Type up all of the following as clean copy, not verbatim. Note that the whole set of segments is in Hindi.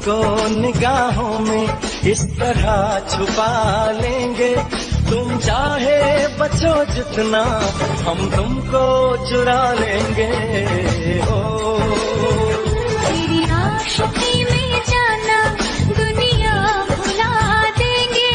तुमको निगाहों में इस तरह छुपा लेंगे, तुम चाहे बचो जितना हम तुमको चुरा लेंगे। ओ तेरी आशिकी में जाना दुनिया भुला देंगे,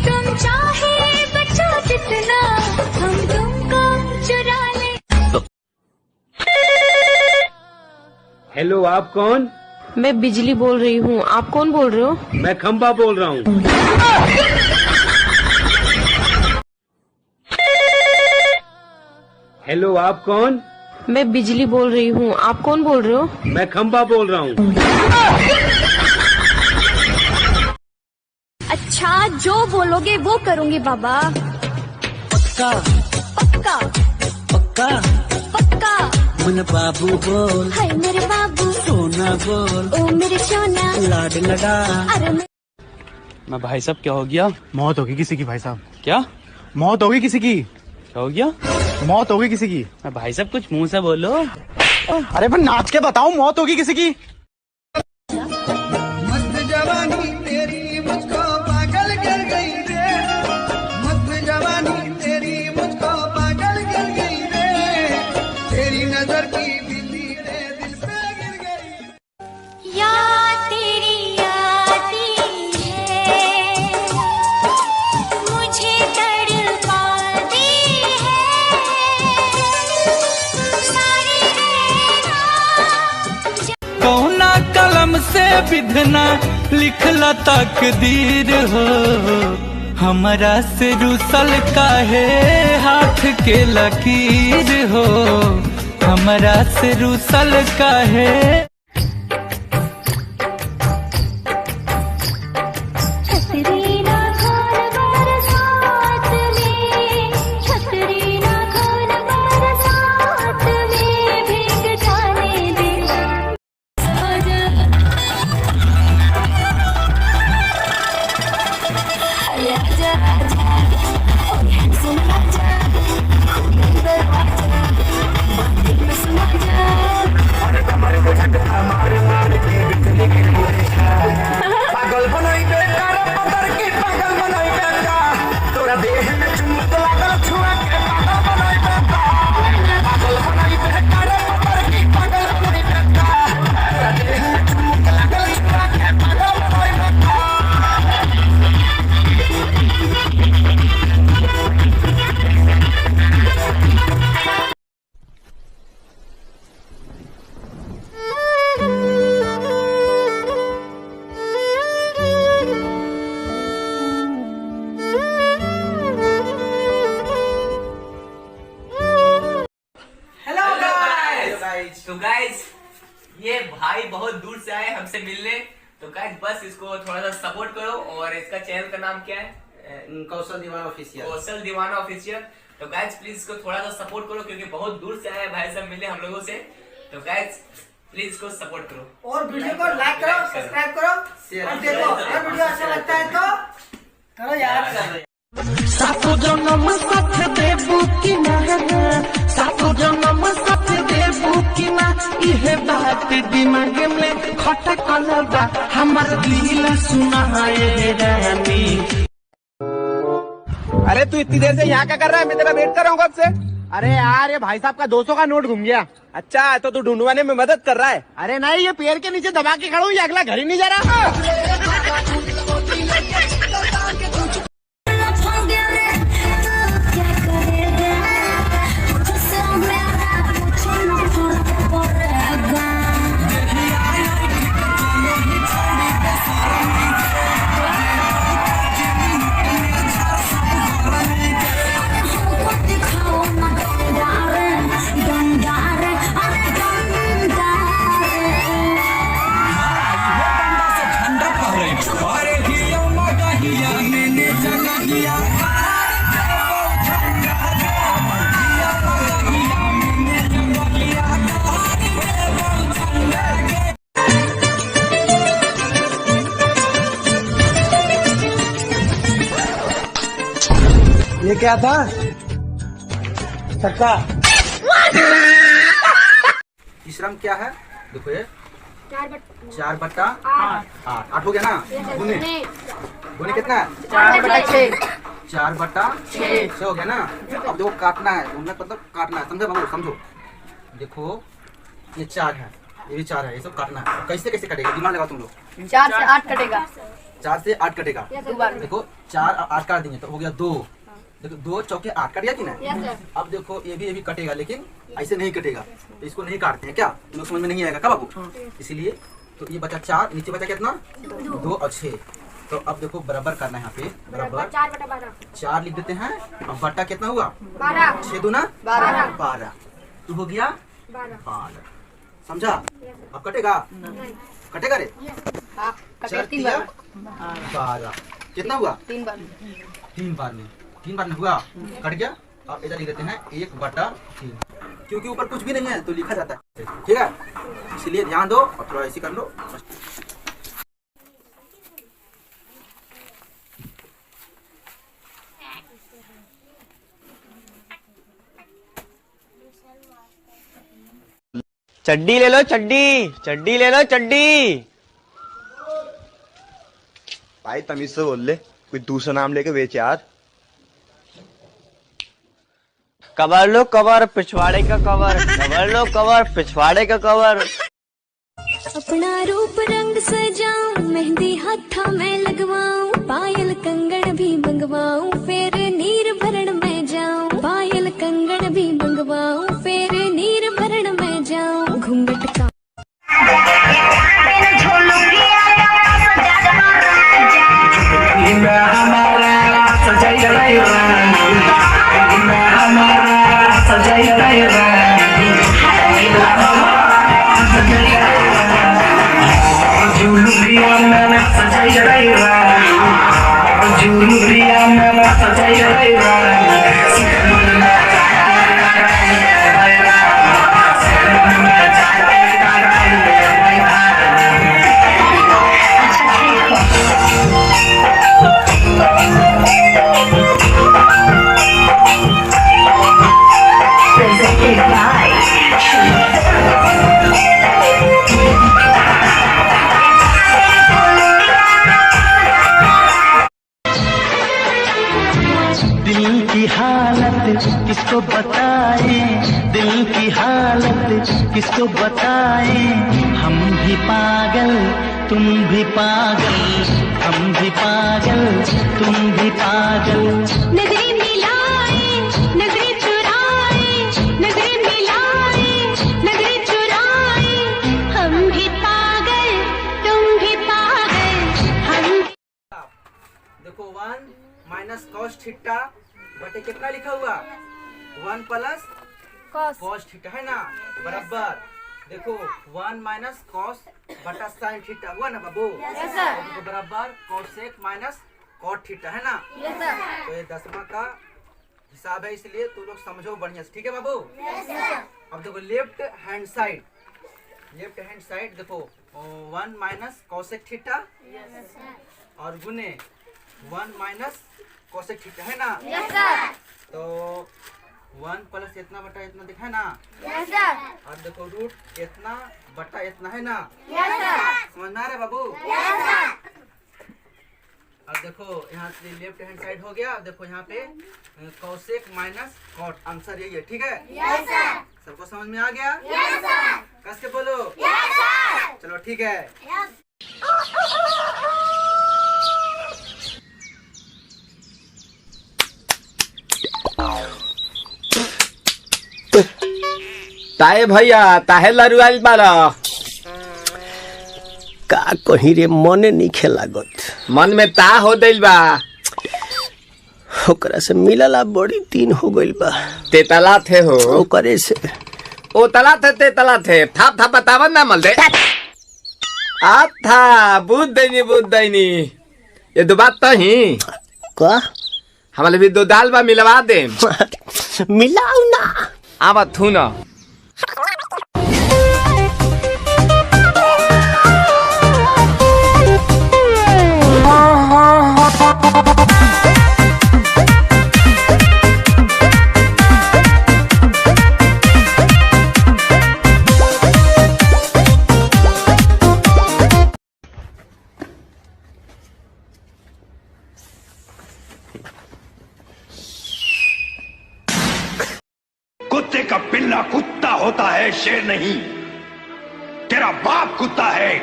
तुम चाहे बचो जितना हम तुमको चुरा लेंगे। हेलो, आप कौन? मैं बिजली बोल रही हूँ। आप कौन बोल रहे हो? मैं खंबा बोल रहा हूँ। हेलो, आप कौन? मैं बिजली बोल रही हूँ। आप कौन बोल रहे हो? मैं खंबा बोल रहा हूँ। अच्छा, जो बोलोगे वो करूँगी बाबा। पक्का पक्का पक्का पक्का। मन बाबू बोल, हाय मेरे बाबू, सोना बोल, ओ मेरे सोना, लाड लगा। अरे मैं भाई साहब, क्या हो गया? मौत होगी किसी की भाई साहब। क्या मौत होगी किसी की। क्या हो गया? मौत होगी किसी की। मैं भाई साहब, कुछ मुंह से बोलो। अरे पर नाच के बताओ, मौत होगी किसी की। मस्त जवानी तेरी मुझको पागल कर गई रे, मस्त जवानी तेरी मुझको पागल कर गई रे, तेरी नजर की बिल्ली रे दिल पे गिर गई। याद तेरी आती है, मुझे तड़पाती है, सारी कौना कलम से विधना लिखला तकदीर हो, हमरा से रुसल काहे हाथ के लकीर हो, हमरा से रुसल काहे। छतरी ना खोल बरसात में, छतरी ना खोल बरसात में, भीग जाने दे। आजा आजा आजा, सुन आजा, दरवाजा दिल में सुन आजा। पागल बनाई बेकार पत्थर की पागल बनाई बेकार, तोरा देह में चुमुक लागल छुआ के पागल बनाई बेकार, पागल बनाई बेकार पत्थर की पागल बनाई बेकार, तोरा देह में चुमुक लागल छुआ के पागल बनाई बेकार। तो गाइज, ये भाई बहुत दूर से आए हमसे मिलने, तो गाइज बस इसको थोड़ा सा सपोर्ट करो। और इसका चैनल का नाम क्या है? कौशल दीवाना ऑफिशियल। कौशल दीवाना ऑफिशियल। तो गाइज प्लीज इसको थोड़ा सा सपोर्ट करो, क्योंकि बहुत दूर से आए भाई साहब मिले हम लोगों से। तो गाइज प्लीज इसको सपोर्ट करो और वीडियो को लाइक करो, सब्सक्राइब करो, और देखो अगर वीडियो अच्छा लगता है तो करो यार। सातो जन्म साथ देबू की ना, सातो जन्म साथ देबू की ना, इहे बात दिमाग में खटकल बा, हमर दिल सुना है रानी। अरे तू इतनी देर से यहाँ क्या कर रहा है? मैं तेरा वेट कर रहा हूँ कब से। अरे यार, ये भाई साहब का 200 का नोट घूम गया। अच्छा, तो तू ढूंढवाने में मदद कर रहा है? अरे नहीं, ये पैर के नीचे दबा के खड़ा हूँ, ये अगला घर ही नहीं जा रहा। ये क्या था? चक्का। श्रम क्या है? देखो ये 4 बट्टा 8 हो गया ना। गुने गुने कितना है? 4 बटा 6। 4 बट्टा 6 हो गया ना। अब देखो काटना है, गुना मतलब काटना है, समझो बाबू समझो। देखो ये 4 है, ये भी 4 है, ये सब काटना है। कैसे कैसे कटेगा दिमाग लगाओ तुम लोग। 4 से 8 कटेगा। 4 से 8 कटेगा। देखो 4 और 8 काट देंगे तो हो गया 2। देखो 2 चौके 8 कट गया कि नहीं। अब देखो ये भी कटेगा, लेकिन ऐसे नहीं कटेगा, तो इसको नहीं काटते हैं क्या, तुम लोग समझ में नहीं आएगा क्या बाबू। इसीलिए तो ये बचा 4, नीचे बचा कितना 2 और 6। तो अब देखो बराबर करना है, यहाँ पे बराबर 4 बटा 12। 4 लिख देते हैं। अब बट्टा कितना हुआ 12। 6 दूना 12। तो हो गया 12। समझा। अब कटेगा कटेगा रे। कटेगा 3 बार। 12 कितना हुआ 3 बार। 3 बार में 3 बार में हुआ, कट गया। अब इधर लिख देते हैं 1 बटा 3, क्योंकि ऊपर कुछ भी नहीं है तो लिखा जाता है, ठीक है। इसलिए ध्यान दो और थोड़ा ऐसे कर लो। चड्डी ले लो, चड्डी ले लो, चड्डी। भाई तमीज से बोल ले, कोई दूसरा नाम लेके बेच यार। कवर लो कवर, पिछवाड़े का कवर। कवर लो कवर, पिछवाड़े का कवर। अपना रूप रंग सजाऊं, मेहंदी हाथा में लगवाऊं, पायल कंगन भी मंगवाऊं, फिर नीर भरण में जाऊं। पायल कंगन भी मंगवाऊं, फिर नीर भरण में जाऊं। घूंघट का दिल की हालत किसको बताए, दिल की हालत किसको बताए। हम भी पागल तुम भी पागल, हम भी पागल तुम भी पागल। नजरें मिलाए, नजरें चुराए, नजरें मिलाए, नजरें चुराए। हम भी पागल तुम भी पागल, हम। देखो 1 माइनस कॉस थीटा बटे कितना लिखा हुआ 1 प्लस कॉस थीटा है ना, बराबर। देखो 1 माइनस कॉस बटा साइन थीटा हुआ ना बाबू। देखो बराबर कॉसेक माइनस कॉट थीटा है ना। तो ये 10वां का हिसाब है, इसलिए तुम लोग समझो बढ़िया से, ठीक है बाबू। अब देखो लेफ्ट हैंड साइड देखो 1 माइनस कॉसेक थीटा और गुने 1 माइनस कोसेक थीटा है ना। तो 1 प्लस इतना बटा इतना दिखा है ना। और देखो रूट इतना बटा इतना है ना। समझ में आ रहा है बाबू। अब देखो यहाँ से लेफ्ट हैंड साइड हो गया। देखो यहाँ पे कोसेक माइनस कॉट, आंसर यही है, ठीक है। सबको समझ में आ गया। कस के बोलो। चलो ठीक है। ताए भैया ताहे लरुआल बारा का कहीं रे मने नहीं खेलागत, मन में ता हो दिल बा। ओकरा से मिलला बड़ी दिन हो गइल बा। तेतला थे हो ओकरे से ओ तला थे तेतला थे थाप थाप बतावन ना मल दे आ था बुद्ध दैनी ये दो बात तो ही का हमारे भी 2 दाल बा मिलवा दे। मिलाऊ ना आवा थू ना। का पिल्ला कुत्ता होता है, शेर नहीं। तेरा बाप कुत्ता है,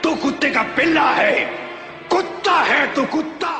तू कुत्ते का पिल्ला है। कुत्ता है तू, कुत्ता।